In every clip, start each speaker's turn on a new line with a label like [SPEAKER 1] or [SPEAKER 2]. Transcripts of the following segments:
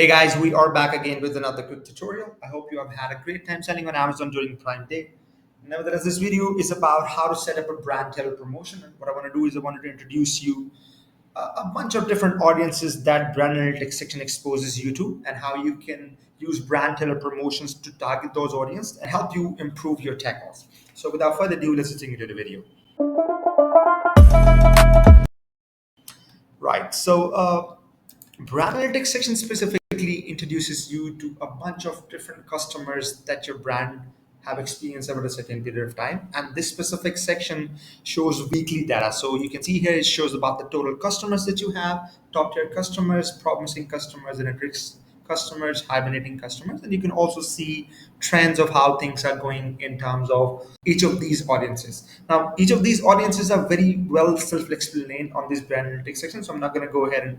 [SPEAKER 1] Hey guys, we are back again with another quick tutorial. I hope you have had a great time selling on Amazon during Prime Day. Nevertheless, this video is about how to set up a brand tailored promotion. And what I want to do is I wanted to introduce you a bunch of different audiences that brand analytics section exposes you to, and how you can use brand tailored promotions to target those audience and help you improve your TACOS. So without further ado, let's get into the video. Right. Brand analytics section specifically introduces you to a bunch of different customers that your brand have experienced over a certain period of time. And this specific section shows weekly data. So you can see here it shows about the total customers that you have, top tier customers, promising customers, and at risk customers, hibernating customers, and you can also see trends of how things are going in terms of each of these audiences. Now, each of these audiences are very well self-explained on this brand analytics section, so I'm not going to go ahead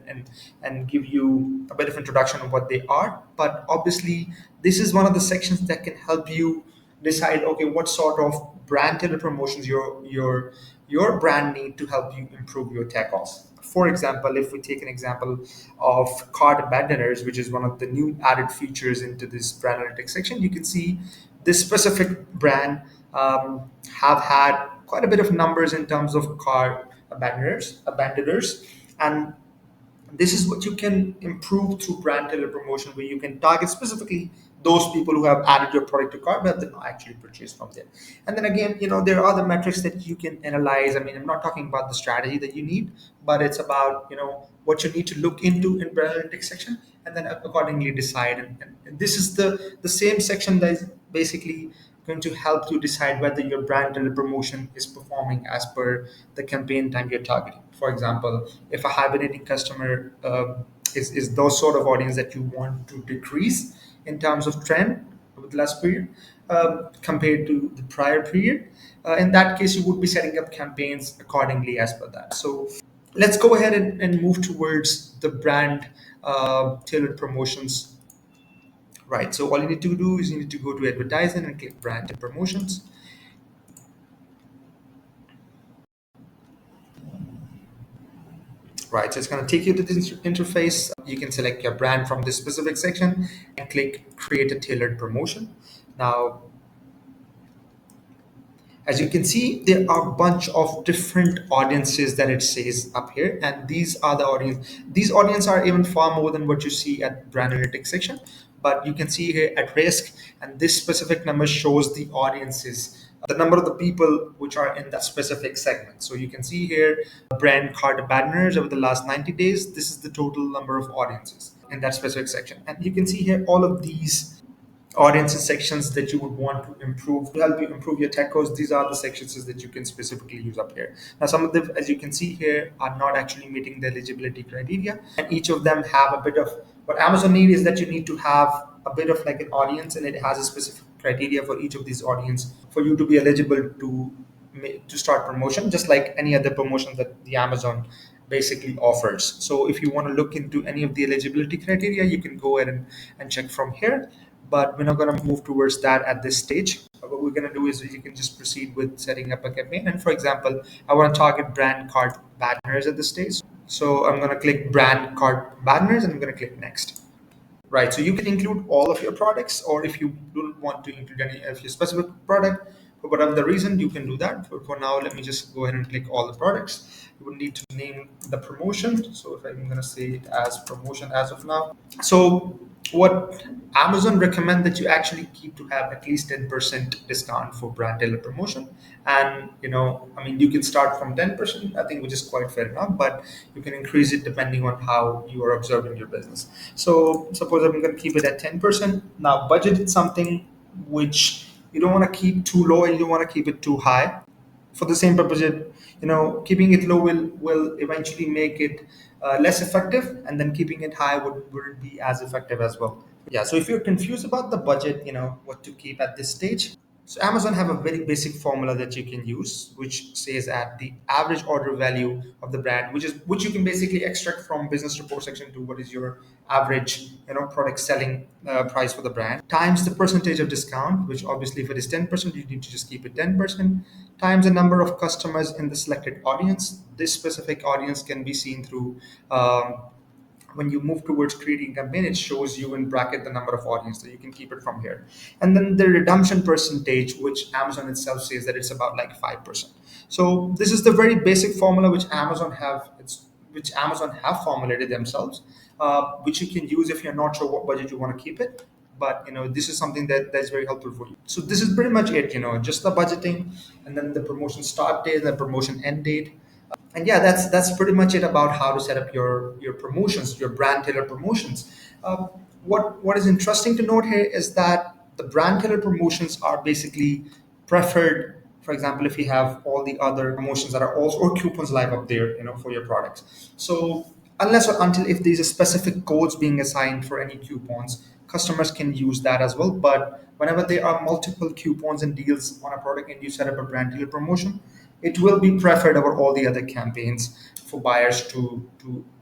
[SPEAKER 1] and give you a bit of introduction of what they are, but obviously this is one of the sections that can help you decide, okay, what sort of brand tailored promotions your brand need to help you improve your TACOS. For example, if we take an example of card abandoners, which is one of the new added features into this brand analytics section, you can see this specific brand have had quite a bit of numbers in terms of card abandoners, and this is what you can improve through brand tailored promotion, where you can target specifically those people who have added your product to cart but have not actually purchased from there. And then again, there are other metrics that you can analyze. I mean, I'm not talking about the strategy that you need, but it's about what you need to look into in brand analytics section, and then accordingly decide. And this is the same section that is basically going to help you decide whether your brand tailored promotion is performing as per the campaign time you're targeting. For example, if a hibernating customer is those sort of audience that you want to decrease in terms of trend with last period compared to the prior period, in that case, you would be setting up campaigns accordingly as per that. So let's go ahead and move towards the brand tailored promotions. Right. So all you need to do is you need to go to advertising and click brand and promotions. Right. So it's going to take you to this interface. You can select your brand from this specific section and click create a tailored promotion. Now, as you can see, there are a bunch of different audiences that it says up here, and these are the audience. These audience are even far more than what you see at brand analytics section. But you can see here at risk, and this specific number shows the audiences, the number of the people which are in that specific segment. So you can see here brand card abandoners over the last 90 days. This is the total number of audiences in that specific section, and you can see here all of these audiences sections that you would want to improve to help you improve your TACOS. These are the sections that you can specifically use up here. Now, some of them, as you can see here, are not actually meeting the eligibility criteria, and each of them have a bit of what Amazon need is that you need to have a bit of like an audience, and it has a specific criteria for each of these audience for you to be eligible to start promotion, just like any other promotion that the Amazon basically offers. So if you want to look into any of the eligibility criteria, you can go ahead and check from here, but we're not going to move towards that at this stage. What we're going to do is you can just proceed with setting up a campaign. And for example, I want to target brand card banners at this stage. So I'm going to click brand card banners and I'm going to click next. Right. So you can include all of your products, or if you don't want to include any of your specific product, for whatever the reason, you can do that. But for now, let me just go ahead and click all the products. You would need to name the promotion. So if I'm going to say it as promotion as of now. So what Amazon recommend that you actually keep to have at least 10% discount for brand tailored promotion. And I mean, you can start from 10%, I think, which is quite fair enough, but you can increase it depending on how you are observing your business. So suppose I'm going to keep it at 10%. Now, budget is something which you don't want to keep too low and you don't want to keep it too high. For the same purpose, keeping it low will eventually make it less effective, and then keeping it high wouldn't be as effective as well. Yeah, so if you're confused about the budget, what to keep at this stage. So Amazon have a very basic formula that you can use, which says at the average order value of the brand, which you can basically extract from business report section to what is your average, product selling price for the brand, times the percentage of discount, which obviously if it is 10%, you need to just keep it 10%, times the number of customers in the selected audience. This specific audience can be seen through when you move towards creating a campaign, it shows you in bracket the number of audience, so you can keep it from here. And then the redemption percentage, which Amazon itself says that it's about like 5%. So this is the very basic formula which Amazon have formulated themselves, which you can use if you're not sure what budget you want to keep it. But this is something that's very helpful for you. So this is pretty much it. Just the budgeting, and then the promotion start date and the promotion end date. And yeah, that's pretty much it about how to set up your promotions, your brand tailored promotions. What is interesting to note here is that the brand tailored promotions are basically preferred. For example, if you have all the other promotions that are also, or coupons live up there, for your products. So unless or until if there's a specific codes being assigned for any coupons, customers can use that as well. But whenever there are multiple coupons and deals on a product and you set up a brand deal promotion, it will be preferred over all the other campaigns for buyers to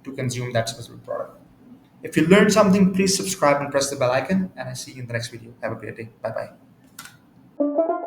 [SPEAKER 1] consume that specific product. If you learned something, please subscribe and press the bell icon, and I see you in the next video. Have a great day. Bye bye.